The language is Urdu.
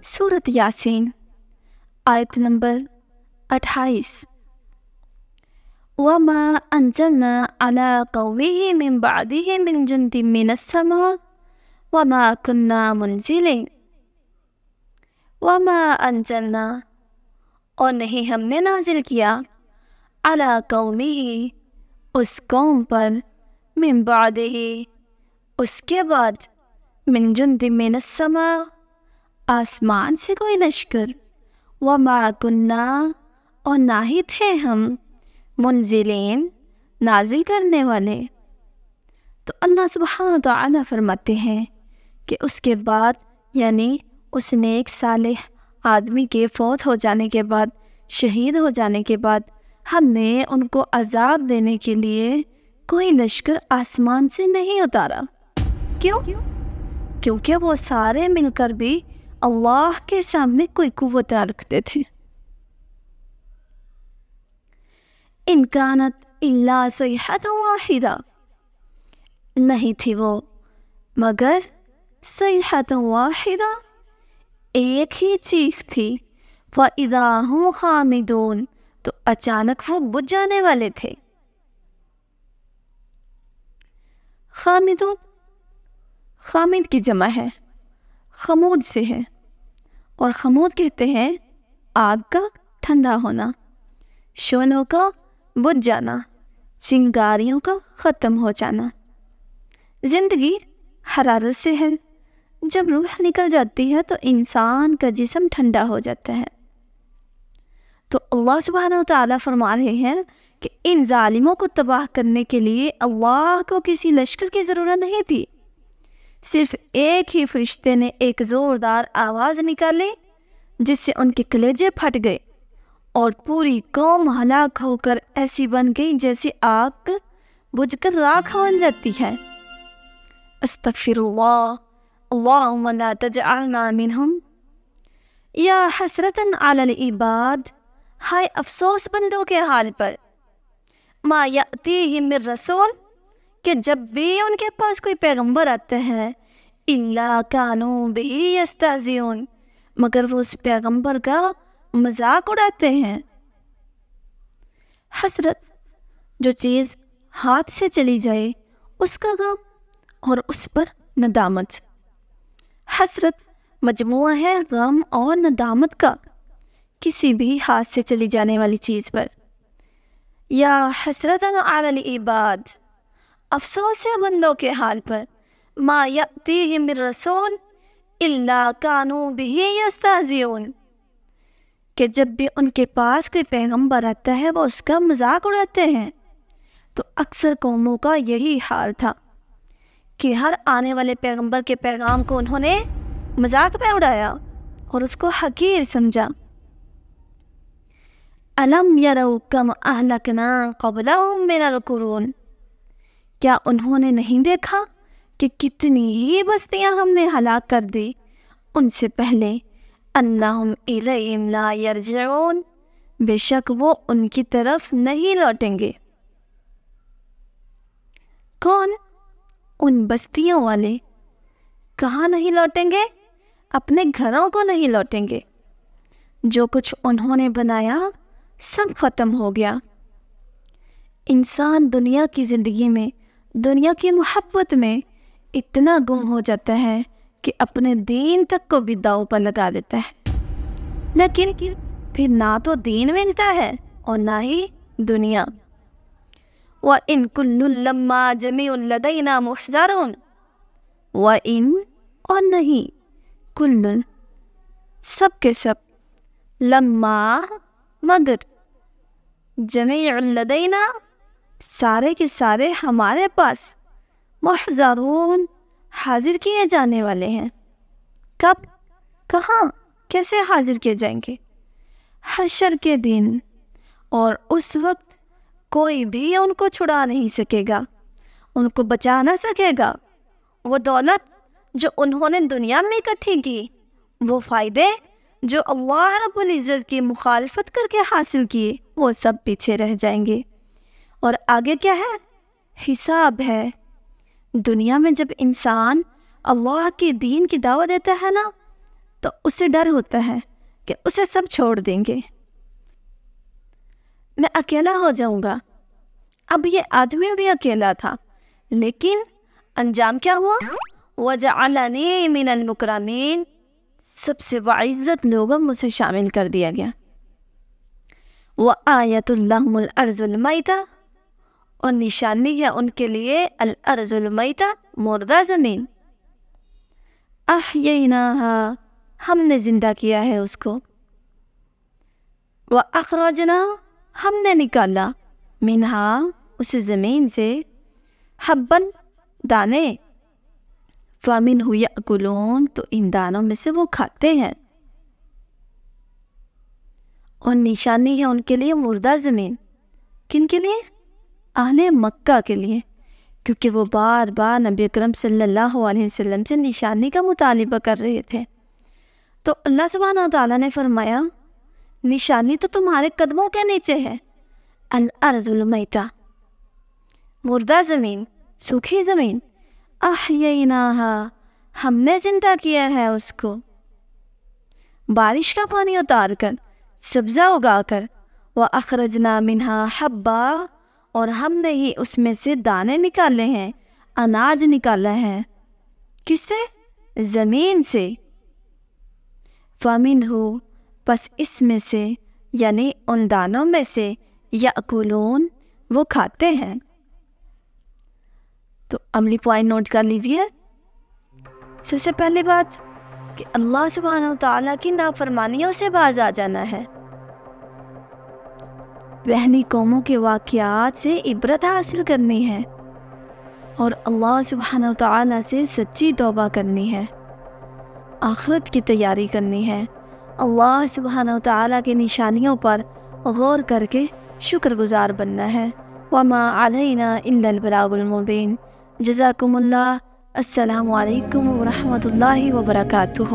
سورۃ یاسین آیت نمبر 28۔ وَمَا أَنزَلْنَا عَلَىٰ قَوْمِهِ مِن بَعْدِهِ مِن جُندٍ مِّنَ السَّمَاءِ وَمَا كُنَّا مُنزِلِينَ۔ وَمَا أَنزَلْنَا، اور نہیں ہم نے نازل کیا، عَلَىٰ قَوْمِهِ، اس قوم پر، من بعدہ، اس کے بعد، من جند من السماء، آسمان سے کوئی لشکر، وما کننا، اور نہ ہی تھے ہم، منزلین، نازل کرنے والے۔ تو اللہ سبحانہ وتعالی فرماتے ہیں کہ اس کے بعد، یعنی اس نیک صالح آدمی کے فوت ہو جانے کے بعد، شہید ہو جانے کے بعد، ہم نے ان کو عذاب دینے کے لیے کوئی لشکر آسمان سے نہیں اتارا۔ کیوں؟ کیونکہ وہ سارے مل کر بھی اللہ کے سامنے کوئی قوت نہ رکھتے تھے۔ ان کانت الا صیحۃ واحدہ، نہیں تھی وہ مگر صیحۃ واحدہ، ایک ہی چیخ تھی، فَإِذَا هُمْ خَامِدُونَ، تو اچانک وہ بجھ جانے والے تھے۔ خامدون، خامد کی جمع ہے، خمود سے ہے، اور خمود کہتے ہیں آگ کا ٹھنڈا ہونا، شعلوں کا بجھ جانا، چنگاریوں کا ختم ہو جانا۔ زندگی حرارت سے ہے، جب روح نکل جاتی ہے تو انسان کا جسم ٹھنڈا ہو جاتا ہے۔ تو اللہ سبحانہ وتعالی فرما رہے ہیں کہ ان ظالموں کو تباہ کرنے کے لیے اللہ کو کسی لشکر کی ضرورت نہیں تھی، صرف ایک ہی فرشتے نے ایک زوردار آواز نکالی جس سے ان کے کلیجے پھٹ گئے، اور پوری قوم ہلاک ہو کر ایسی بن گئی جیسے آگ بجھ کر راکھ بن جاتی ہے۔ استغفر اللہ، اللہم لا تجعلنا منہم۔ یا حسرتاً علی العباد، ہائے افسوس بندوں کے حال پر، ما یأتیہم من رسول، کہ جب بھی ان کے پاس کوئی پیغمبر آتا ہے، الا کانوا بہ یستہزئون، مگر وہ اس پیغمبر کا مذاق اڑاتے ہیں۔ حسرت، جو چیز ہاتھ سے چلی جائے اس کا غم، اور اس پر ندامت۔ حسرت مجموعہ ہے غم اور ندامت کا، کسی بھی ہاتھ سے چلی جانے والی چیز پر۔ یا حسرتاً علی العباد، افسوس ہے بندوں کے حال پر، ما یأتیہم من رسول الا کانوا بہ یستہزئون، کہ جب بھی ان کے پاس کوئی پیغمبر آتا ہے وہ اس کا مذاق اڑاتے ہیں۔ تو اکثر قوموں کا یہی حال تھا کہ ہر آنے والے پیغمبر کے پیغام کو انہوں نے مذاق میں اڑایا اور اس کو حقیر سمجھا۔ الم یروا کم اہلکنا قبلہم من القرون، کیا انہوں نے نہیں دیکھا کہ کتنی ہی بستیاں ہم نے ہلاک کر دی ان سے پہلے، انہم الیہم لا یرجعون، بے شک وہ ان کی طرف نہیں لوٹیں گے۔ کون؟ ان بستیوں والے۔ کہاں نہیں لوٹیں گے؟ اپنے گھروں کو نہیں لوٹیں گے۔ جو کچھ انہوں نے بنایا سب ختم ہو گیا۔ انسان دنیا کی زندگی میں، دنیا کی محبت میں اتنا گم ہو جاتا ہے کہ اپنے دین تک کو بھی داؤ پر لگا دیتا ہے، لیکن پھر نہ تو دین ملتا ہے اور نہ ہی دنیا۔ وَإِن كُلٌّ لَمَّا جَمِيعٌ لَدَيْنَا مُحْضَرُونَ، وَإِن، اور نہیں، کُلٌّ، سب کے سب، لما، مگر، جمیع لدینا، سارے کے سارے ہمارے پاس، محضرون، حاضر کیے جانے والے ہیں۔ کب؟ کہاں؟ کیسے حاضر کیے جائیں گے؟ حشر کے دن، اور اس وقت کوئی بھی ان کو چھڑا نہیں سکے گا، ان کو بچا نہ سکے گا۔ وہ دولت جو انہوں نے دنیا میں اکٹھی کی، وہ فائدے جو اللہ رب العزت کی مخالفت کر کے حاصل کیے، وہ سب پیچھے رہ جائیں گے۔ اور آگے کیا ہے؟ حساب ہے۔ دنیا میں جب انسان اللہ کے دین کی دعوت دیتا ہے نا، تو اسے ڈر ہوتا ہے کہ اسے سب چھوڑ دیں گے، میں اکیلا ہو جاؤں گا۔ اب یہ آدمی بھی اکیلا تھا، لیکن انجام کیا ہوا؟ وَجَعَلَنِي مِنَ الْمُكْرَمِينَ، سب سے باعزت لوگوں میں اسے شامل کر دیا گیا۔ وَآيَةٌ لَهُمُ الْأَرْضُ الْمَيْتَةُ، اور نشانی ہے ان کے لیے الارض المیتہ، مردہ زمین۔ احییناها، ہم نے زندہ کیا ہے اس کو۔ واخرجنا، ہم نے نکالا، منہا، اس زمین سے، حبن، دانے، فمنہ یأکلون، تو ان دانوں میں سے وہ کھاتے ہیں۔ اور نشانی ہے ان کے لیے مردہ زمین، کن کے لیے؟ اہل مکہ کے لیے، کیونکہ وہ بار بار نبی اکرم صلی اللہ علیہ وسلم سے نشانی کا مطالبہ کر رہے تھے۔ تو اللہ سبحانہ وتعالیٰ نے فرمایا نشانی تو تمہارے قدموں کے نیچے ہے، الارض المیتہ، مردہ زمین، سوکھی زمین، احییناہا، ہم نے زندہ کیا ہے اس کو، بارش کا پانی اتار کر، سبزہ اگا کر، وَأَخْرَجْنَا مِنْهَا حَبًّا، اور ہم نے ہی اس میں سے دانے نکالے ہیں، اناج نکالا ہے، کس سے؟ زمین سے۔ فَمِنْهُ، پس اس میں سے، یعنی ان دانوں میں سے، یأکلون، وہ کھاتے ہیں۔ تو عملی پوائنٹ نوٹ کر لیجئے۔ سب سے پہلی بات کہ اللہ سبحانہ وتعالیٰ کی نافرمانیوں سے باز آ جانا ہے، پہلی قوموں کے واقعات سے عبرت حاصل کرنی ہے، اور اللہ سبحانہ وتعالیٰ سے سچی توبہ کرنی ہے، آخرت کی تیاری کرنی ہے، اللہ سبحانہ وتعالیٰ کی نشانیوں پر غور کر کے شکر گزار بننا ہے۔ وما علینا الا البلاغ المبین۔ جزاکم اللہ۔ السلام علیکم ورحمۃ اللہ وبرکاتہ۔